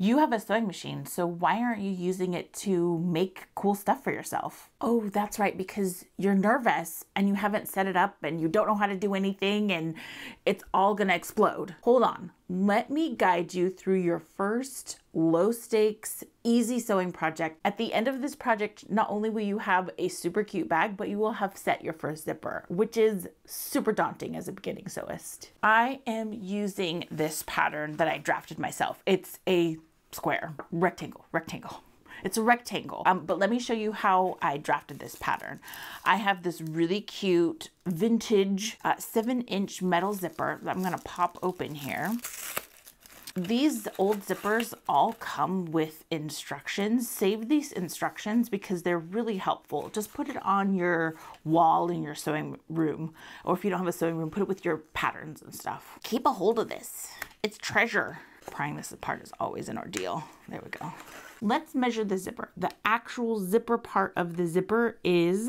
You have a sewing machine, so why aren't you using it to make cool stuff for yourself? Oh, that's right, because you're nervous and you haven't set it up and you don't know how to do anything and it's all gonna explode. Hold on, let me guide you through your first low stakes, easy sewing project. At the end of this project, not only will you have a super cute bag, but you will have set your first zipper, which is super daunting as a beginning sewist. I am using this pattern that I drafted myself. It's a square, rectangle. It's a rectangle, but let me show you how I drafted this pattern. I have this really cute vintage 7-inch metal zipper that I'm gonna pop open here. These old zippers all come with instructions. Save these instructions because they're really helpful. Just put it on your wall in your sewing room, or if you don't have a sewing room, put it with your patterns and stuff. Keep a hold of this. It's treasure. Prying this apart is always an ordeal. There we go. Let's measure the zipper. The actual zipper part of the zipper is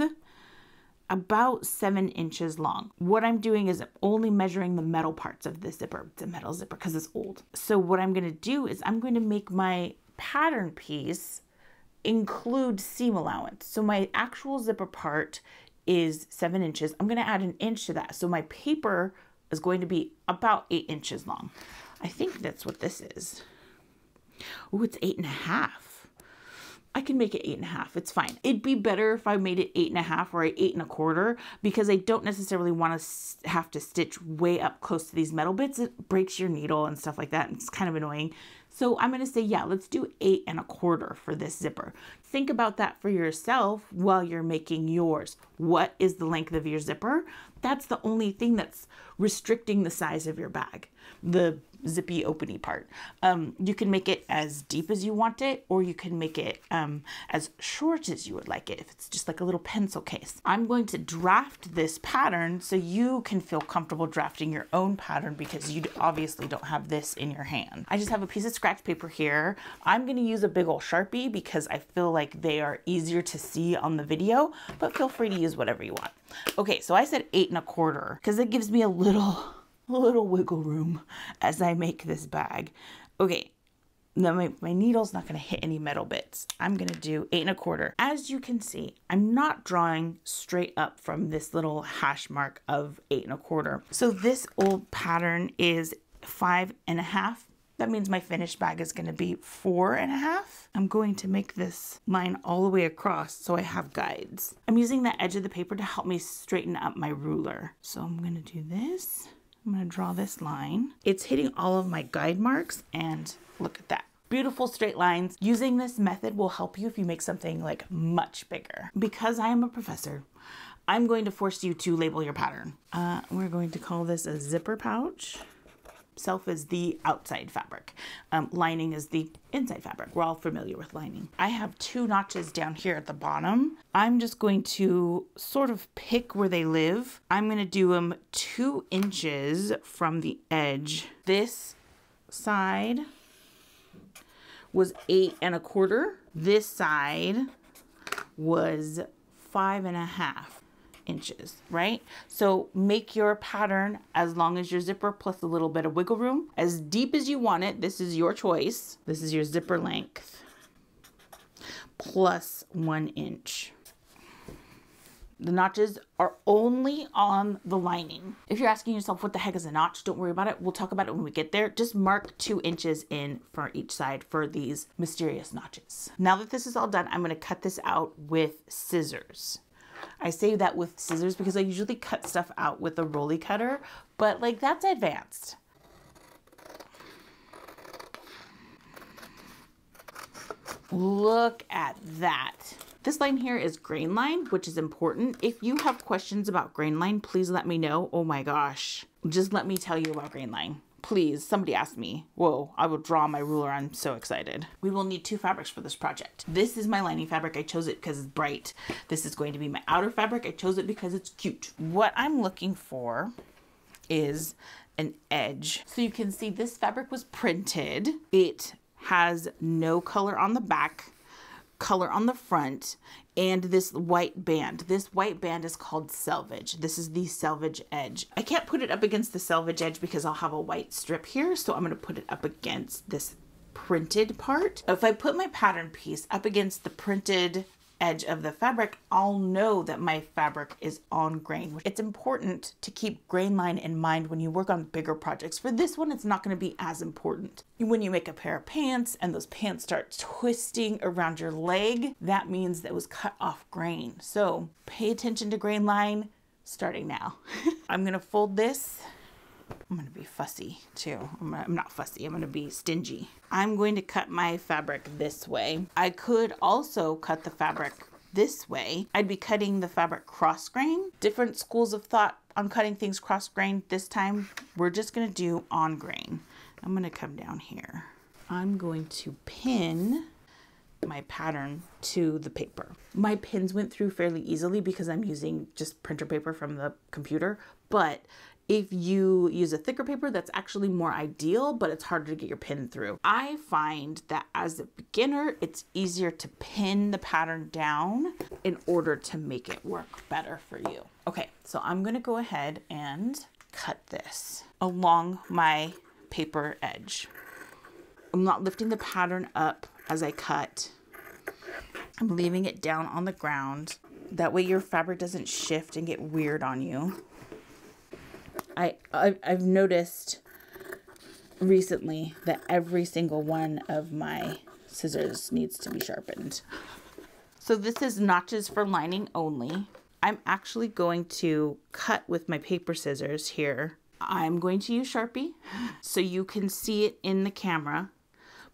about 7 inches long. What I'm doing is only measuring the metal parts of the zipper. It's a metal zipper because it's old. So what I'm going to do is I'm going to make my pattern piece include seam allowance. So my actual zipper part is 7 inches. I'm going to add an inch to that. So my paper is going to be about 8 inches long. I think that's what this is. Oh, it's 8.5. I can make it 8.5. It's fine. It'd be better if I made it 8.5 or 8.25 because I don't necessarily want to have to stitch way up close to these metal bits. It breaks your needle and stuff like that. And it's kind of annoying. So I'm going to say, yeah, let's do 8.25 for this zipper. Think about that for yourself while you're making yours. What is the length of your zipper? That's the only thing that's restricting the size of your bag. The zippy openy part. You can make it as deep as you want it, or you can make it as short as you would like it if it's just like a little pencil case. I'm going to draft this pattern so you can feel comfortable drafting your own pattern because you obviously don't have this in your hand. I just have a piece of scratch paper here. I'm going to use a big old Sharpie because I feel like they are easier to see on the video, but feel free to use whatever you want. Okay, so I said 8.25 because it gives me a little wiggle room as I make this bag. Okay, now my needle's not going to hit any metal bits. I'm going to do 8.25. As you can see, I'm not drawing straight up from this little hash mark of 8.25. So this old pattern is 5.5. That means my finished bag is going to be 4.5. I'm going to make this line all the way across so I have guides. I'm using the edge of the paper to help me straighten up my ruler. So I'm going to do this. I'm going to draw this line. It's hitting all of my guide marks and look at that. Beautiful straight lines. Using this method will help you if you make something like much bigger. Because I am a professor, I'm going to force you to label your pattern. We're going to call this a zipper pouch. Self is the outside fabric. Lining is the inside fabric. We're all familiar with lining. I have 2 notches down here at the bottom. I'm just going to sort of pick where they live. I'm going to do them 2 inches from the edge. This side was 8.25. This side was 5.5 inches, right? So make your pattern as long as your zipper plus a little bit of wiggle room, as deep as you want it. This is your choice. This is your zipper length plus 1 inch. The notches are only on the lining. If you're asking yourself what the heck is a notch, don't worry about it. We'll talk about it when we get there. Just mark 2 inches in for each side for these mysterious notches. Now that this is all done, I'm going to cut this out with scissors. I say that with scissors because I usually cut stuff out with a rolly cutter, but like that's advanced. Look at that. This line here is grain line, which is important. If you have questions about grain line, please let me know. Oh my gosh. Just let me tell you about grain line. Please, somebody asked me. Whoa, I will draw my ruler. I'm so excited. We will need 2 fabrics for this project. This is my lining fabric. I chose it because it's bright. This is going to be my outer fabric. I chose it because it's cute. What I'm looking for is an edge. So you can see this fabric was printed. It has no color on the back, color on the front, and this white band. This white band is called selvage. This is the selvage edge. I can't put it up against the selvage edge because I'll have a white strip here, so I'm going to put it up against this printed part. If I put my pattern piece up against the printed edge of the fabric, I'll know that my fabric is on grain. It's important to keep grain line in mind when you work on bigger projects. For this one, it's not going to be as important. When you make a pair of pants and those pants start twisting around your leg, that means that it was cut off grain. So pay attention to grain line starting now. I'm going to fold this. I'm going to be fussy too. I'm not fussy. I'm going to be stingy. I'm going to cut my fabric this way. I could also cut the fabric this way. I'd be cutting the fabric cross grain. Different schools of thought on cutting things cross grain. This time we're just going to do on grain. I'm going to come down here. I'm going to pin my pattern to the paper. My pins went through fairly easily because I'm using just printer paper from the computer, but if you use a thicker paper, that's actually more ideal, but it's harder to get your pin through. I find that as a beginner, it's easier to pin the pattern down in order to make it work better for you. Okay, so I'm gonna go ahead and cut this along my paper edge. I'm not lifting the pattern up as I cut. I'm leaving it down on the ground. That way your fabric doesn't shift and get weird on you. I've noticed recently that every single one of my scissors needs to be sharpened. So this is notches for lining only. I'm actually going to cut with my paper scissors here. I'm going to use Sharpie so you can see it in the camera,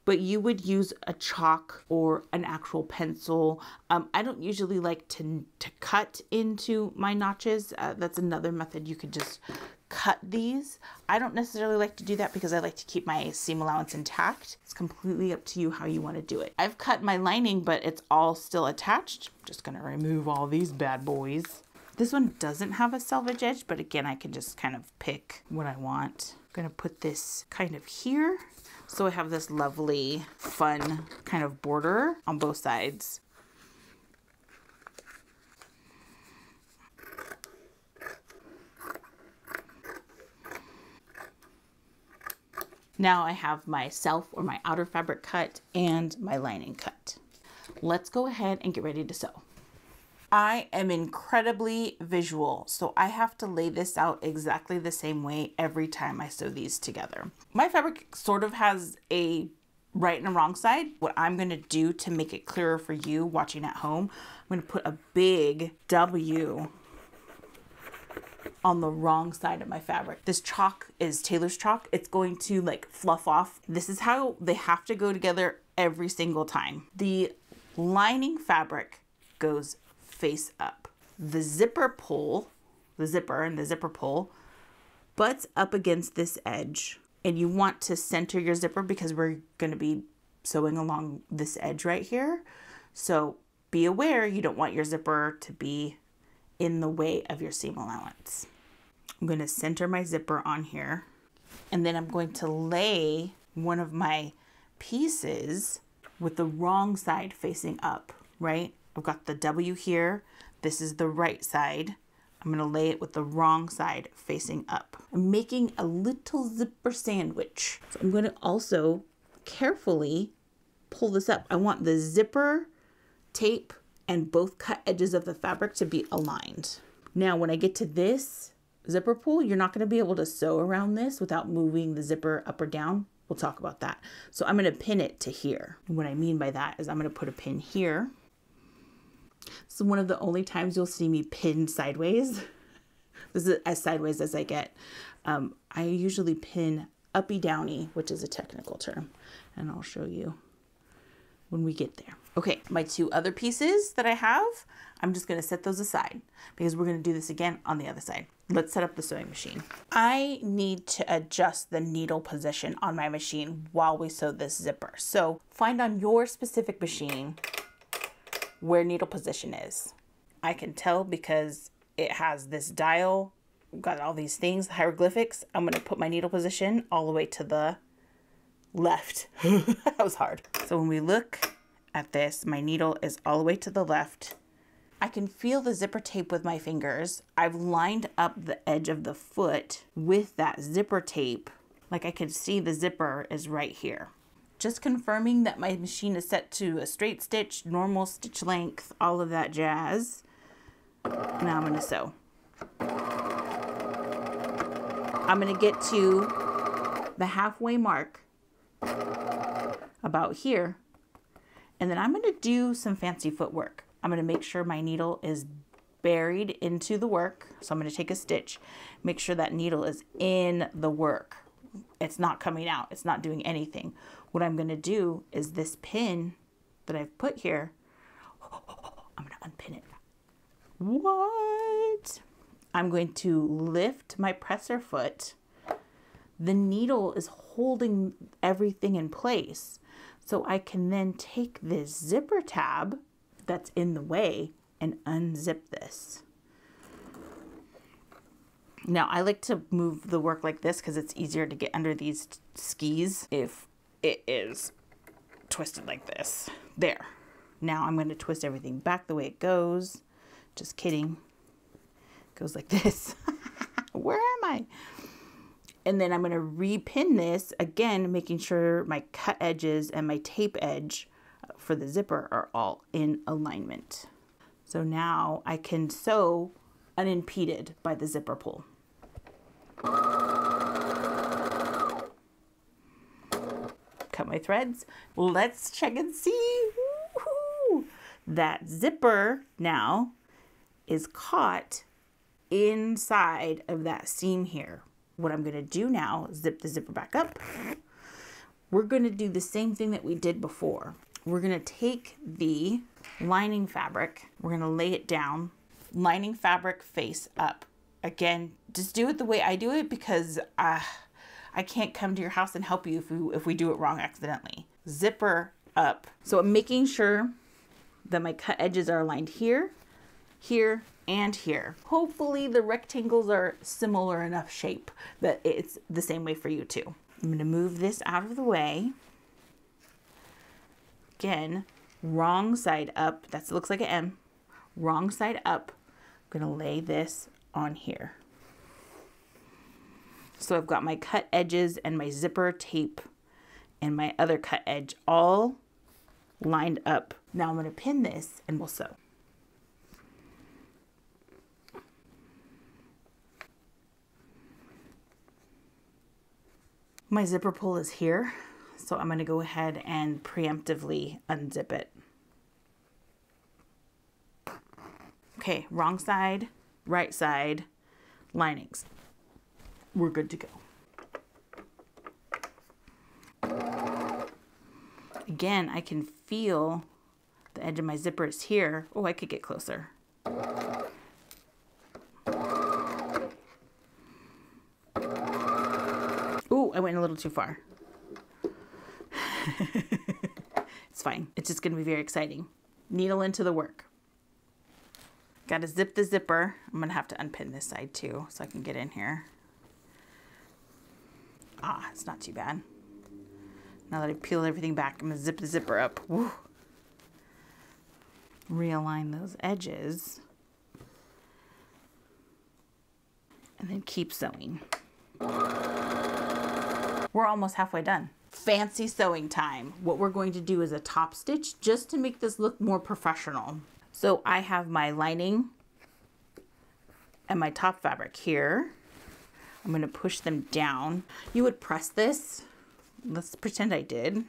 but you would use a chalk or an actual pencil. I don't usually like to cut into my notches. That's another method. You could just cut these. I don't necessarily like to do that because I like to keep my seam allowance intact. It's completely up to you how you want to do it. I've cut my lining, but it's all still attached. I'm just gonna remove all these bad boys. This one doesn't have a selvage edge, but again, I can just kind of pick what I want. I'm gonna put this kind of here. So I have this lovely, fun kind of border on both sides. Now I have my self or my outer fabric cut and my lining cut. Let's go ahead and get ready to sew. I am incredibly visual, so I have to lay this out exactly the same way every time I sew these together. My fabric sort of has a right and a wrong side. What I'm going to do to make it clearer for you watching at home, I'm going to put a big W on the wrong side of my fabric. This chalk is Taylor's chalk. It's going to like fluff off. This is how they have to go together every single time. The lining fabric goes face up. The zipper pull, the zipper and the zipper pull butts up against this edge, and you want to center your zipper because we're going to be sewing along this edge right here. So be aware you don't want your zipper to be in the way of your seam allowance. I'm going to center my zipper on here, and then I'm going to lay one of my pieces with the wrong side facing up, right? I've got the W here. This is the right side. I'm going to lay it with the wrong side facing up. I'm making a little zipper sandwich. So I'm going to also carefully pull this up. I want the zipper tape and both cut edges of the fabric to be aligned. Now, when I get to this zipper pull, you're not going to be able to sew around this without moving the zipper up or down. We'll talk about that. So I'm going to pin it to here. And what I mean by that is I'm going to put a pin here. This is one of the only times you'll see me pin sideways. This is as sideways as I get. I usually pin uppy downy, which is a technical term, and I'll show you when we get there. Okay, my two other pieces that I have, I'm just going to set those aside because we're going to do this again on the other side. Let's set up the sewing machine. I need to adjust the needle position on my machine while we sew this zipper. So find on your specific machine where needle position is. I can tell because it has this dial, got all these things, hieroglyphics. I'm going to put my needle position all the way to the left. That was hard. So when we look at this, my needle is all the way to the left. I can feel the zipper tape with my fingers. I've lined up the edge of the foot with that zipper tape. Like I can see the zipper is right here. just confirming that my machine is set to a straight stitch, normal stitch length, all of that jazz. Now I'm going to sew. I'm going to get to the halfway mark about here, and then I'm going to do some fancy footwork. I'm going to make sure my needle is buried into the work. So I'm going to take a stitch, make sure that needle is in the work. It's not coming out. It's not doing anything. What I'm going to do is this pin that I've put here, I'm going to unpin it. What? I'm going to lift my presser foot. The needle is holding everything in place. So I can then take this zipper tab that's in the way and unzip this. Now I like to move the work like this because it's easier to get under these skis if it is twisted like this. There. Now I'm going to twist everything back the way it goes. Just kidding. It goes like this. Where am I? And then I'm going to repin this again, making sure my cut edges and my tape edge for the zipper are all in alignment. So now I can sew unimpeded by the zipper pull. Cut my threads. Let's check and see. Woo-hoo! That zipper now is caught inside of that seam here. What I'm going to do now is zip the zipper back up. We're going to do the same thing that we did before. We're going to take the lining fabric, we're going to lay it down, lining fabric face up. Again, just do it the way I do it because I can't come to your house and help you if we do it wrong accidentally. Zipper up. So I'm making sure that my cut edges are aligned here, here, and here. Hopefully the rectangles are similar enough shape that it's the same way for you too. I'm going to move this out of the way. Again, wrong side up. That looks like an M. Wrong side up. I'm going to lay this on here. So I've got my cut edges and my zipper tape and my other cut edge all lined up. Now I'm going to pin this and we'll sew. My zipper pull is here, so I'm going to go ahead and preemptively unzip it. Okay, wrong side, right side, linings. We're good to go. Again, I can feel the edge of my zipper is here. Oh, I could get closer. Ooh, I went a little too far. It's fine. It's just going to be very exciting. Needle into the work. Got to zip the zipper. I'm going to have to unpin this side too so I can get in here. Ah, it's not too bad. Now that I peel everything back, I'm going to zip the zipper up. Woo. Realign those edges. And then keep sewing. We're almost halfway done. Fancy sewing time. What we're going to do is a top stitch just to make this look more professional. So I have my lining and my top fabric here. I'm going to push them down. You would press this. Let's pretend I did.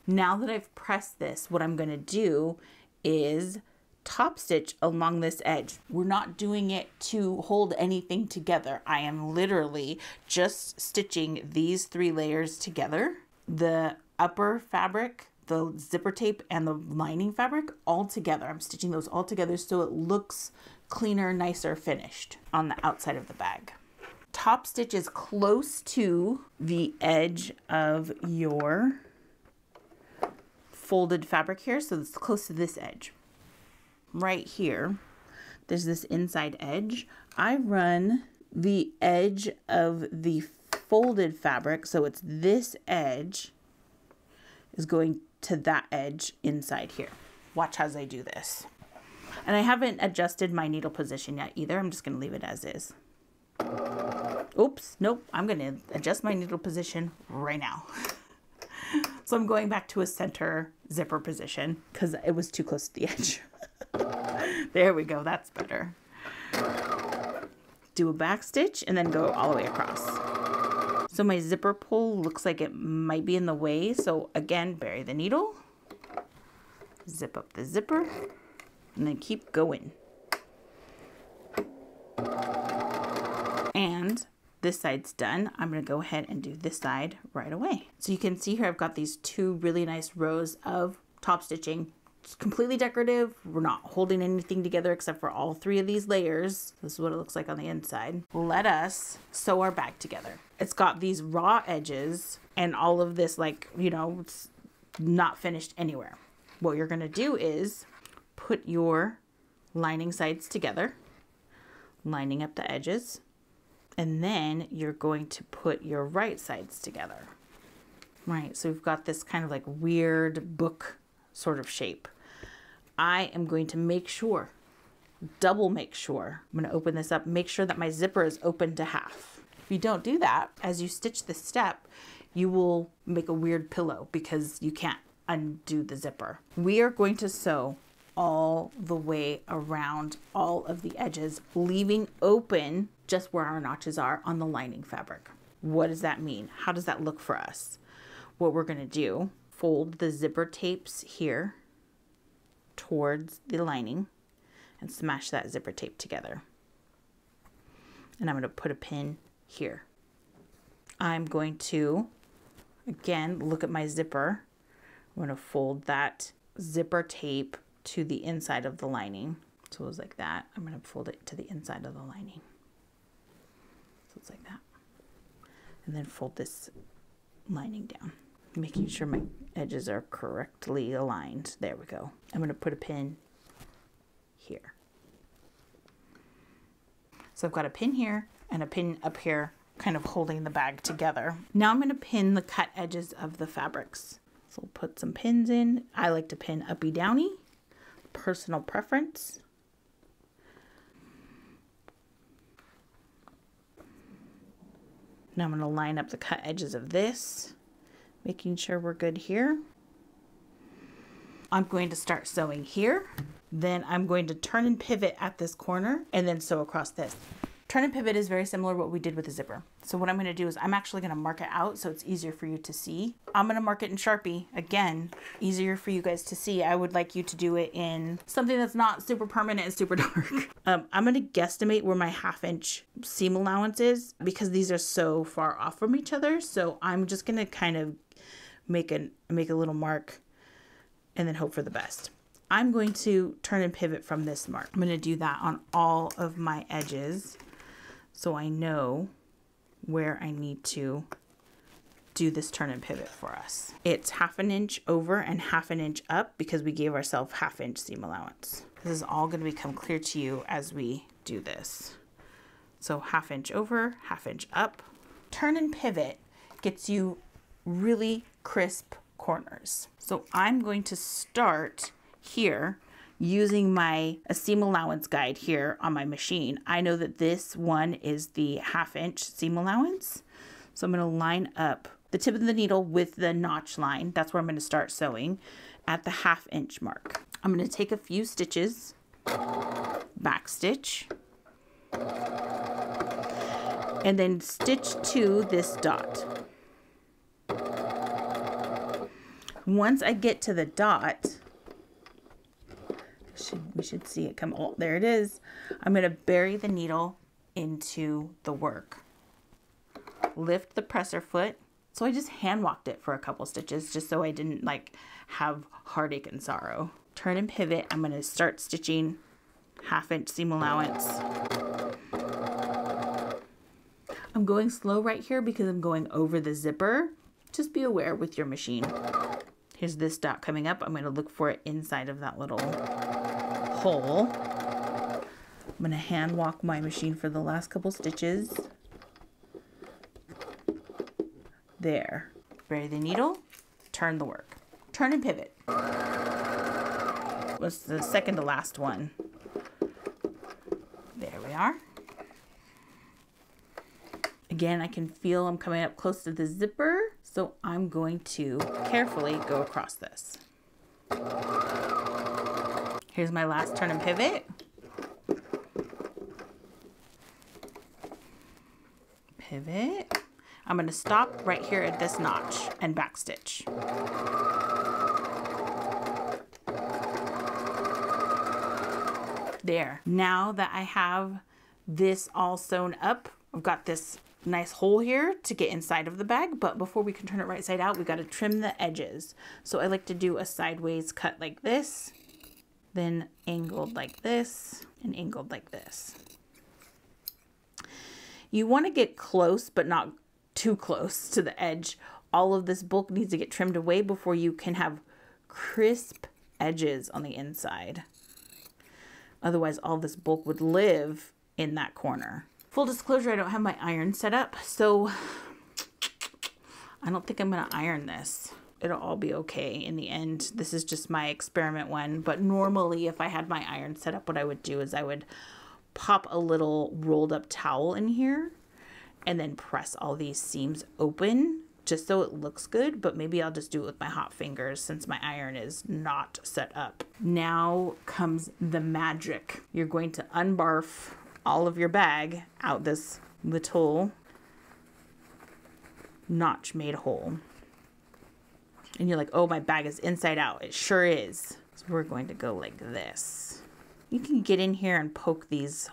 Now that I've pressed this, what I'm going to do is top stitch along this edge. We're not doing it to hold anything together. I am literally just stitching these 3 layers together. The upper fabric, the zipper tape, and the lining fabric all together. I'm stitching those all together so it looks cleaner, nicer, finished on the outside of the bag. Top stitch is close to the edge of your folded fabric here, so it's close to this edge. Right here, there's this inside edge. I run the edge of the folded fabric, so it's this edge is going to that edge inside here. Watch as I do this. And I haven't adjusted my needle position yet either. I'm just going to leave it as is. Oops, nope, I'm going to adjust my needle position right now. So I'm going back to a center zipper position because it was too close to the edge. There we go, that's better. Do a back stitch and then go all the way across. So my zipper pull looks like it might be in the way. So again, bury the needle, zip up the zipper, and then keep going. And this side's done. I'm gonna go ahead and do this side right away. So you can see here I've got these two really nice rows of top stitching. It's completely decorative. We're not holding anything together except for all three of these layers. This is what it looks like on the inside. Let us sew our bag together. It's got these raw edges and all of this, like, you know, it's not finished anywhere. What you're gonna do is put your lining sides together, lining up the edges, and then you're going to put your right sides together. Right, so we've got this kind of like weird book sort of shape. I am going to make sure, double make sure, I'm going to open this up, make sure that my zipper is open to half. If you don't do that, as you stitch this step, you will make a weird pillow because you can't undo the zipper. We are going to sew all the way around all of the edges, leaving open just where our notches are on the lining fabric. What does that mean? How does that look for us? What we're going to do, fold the zipper tapes here towards the lining and smash that zipper tape together. And I'm going to put a pin here. I'm going to, again, look at my zipper. I'm going to fold that zipper tape to the inside of the lining. So it was like that. I'm going to fold it to the inside of the lining. So it's like that. And then fold this lining down, making sure my edges are correctly aligned. There we go. I'm going to put a pin here. So I've got a pin here and a pin up here, kind of holding the bag together. Now I'm going to pin the cut edges of the fabrics. So we'll put some pins in. I like to pin uppy downy, personal preference. Now I'm going to line up the cut edges of this, making sure we're good here. I'm going to start sewing here. Then I'm going to turn and pivot at this corner and then sew across this. Turn and pivot is very similar to what we did with the zipper. So what I'm going to do is I'm actually going to mark it out so it's easier for you to see. I'm going to mark it in Sharpie. Again, easier for you guys to see. I would like you to do it in something that's not super permanent and super dark. I'm going to guesstimate where my 1/2 inch seam allowance is because these are so far off from each other. So I'm just going to kind of make a little mark and then hope for the best. I'm going to turn and pivot from this mark. I'm going to do that on all of my edges, so I know where I need to do this turn and pivot for us. It's 1/2 inch over and 1/2 inch up because we gave ourselves 1/2 inch seam allowance. This is all going to become clear to you as we do this. So 1/2 inch over, 1/2 inch up. Turn and pivot gets you really crisp corners. So I'm going to start here using my seam allowance guide here on my machine. I know that this one is the 1/2 inch seam allowance. So I'm going to line up the tip of the needle with the notch line. That's where I'm going to start sewing at the 1/2 inch mark. I'm going to take a few stitches, back stitch, and then stitch to this dot. Once I get to the dot, we should see it come. Oh, there it is. I'm going to bury the needle into the work. Lift the presser foot. So I just hand walked it for a couple stitches just so I didn't like have heartache and sorrow. Turn and pivot. I'm going to start stitching 1/2 inch seam allowance. I'm going slow right here because I'm going over the zipper. Just be aware with your machine. Here's this dot coming up. I'm going to look for it inside of that little hole. I'm going to hand walk my machine for the last couple stitches. There. Bury the needle, turn the work. Turn and pivot. Was the second to last one. There we are. Again, I can feel I'm coming up close to the zipper, So I'm going to carefully go across this. Here's my last turn and pivot. Pivot. I'm going to stop right here at this notch and backstitch. There. Now that I have this all sewn up, I've got this nice hole here to get inside of the bag, but before we can turn it right side out, we got to trim the edges. So I like to do a sideways cut like this, then angled like this, and angled like this. You want to get close, but not too close to the edge. All of this bulk needs to get trimmed away before you can have crisp edges on the inside. Otherwise, all this bulk would live in that corner. Full disclosure, I don't have my iron set up, so I don't think I'm gonna iron this. It'll all be okay in the end. This is just my experiment one, but normally if I had my iron set up, what I would do is I would pop a little rolled up towel in here and then press all these seams open just so it looks good, but maybe I'll just do it with my hot fingers since my iron is not set up. Now comes the magic. You're going to unbarf all of your bag out this little notch made hole. And you're like, oh, my bag is inside out. It sure is. So we're going to go like this. You can get in here and poke these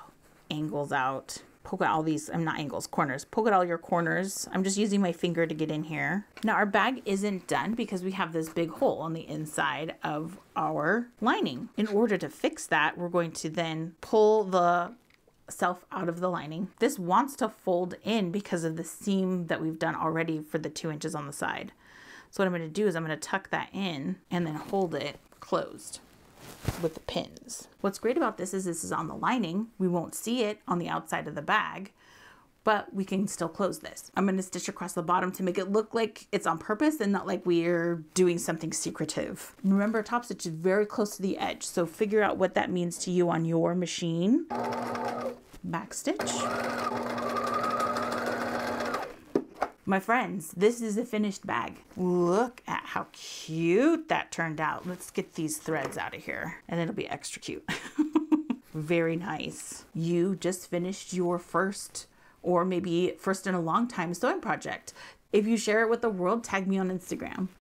angles out. Poke out all these, not angles, corners. Poke out all your corners. I'm just using my finger to get in here. Now our bag isn't done because we have this big hole on the inside of our lining. In order to fix that, we're going to then pull the self out of the lining. This wants to fold in because of the seam that we've done already for the 2 inches on the side. So what I'm going to do is I'm going to tuck that in and then hold it closed with the pins. What's great about this is on the lining. We won't see it on the outside of the bag, but we can still close this. I'm going to stitch across the bottom to make it look like it's on purpose and not like we're doing something secretive. Remember, top stitch is very close to the edge, so figure out what that means to you on your machine. Back stitch. My friends, this is a finished bag. Look at how cute that turned out. Let's get these threads out of here and it'll be extra cute. Very nice. You just finished your first, or maybe first in a long time, sewing project. If you share it with the world, tag me on Instagram.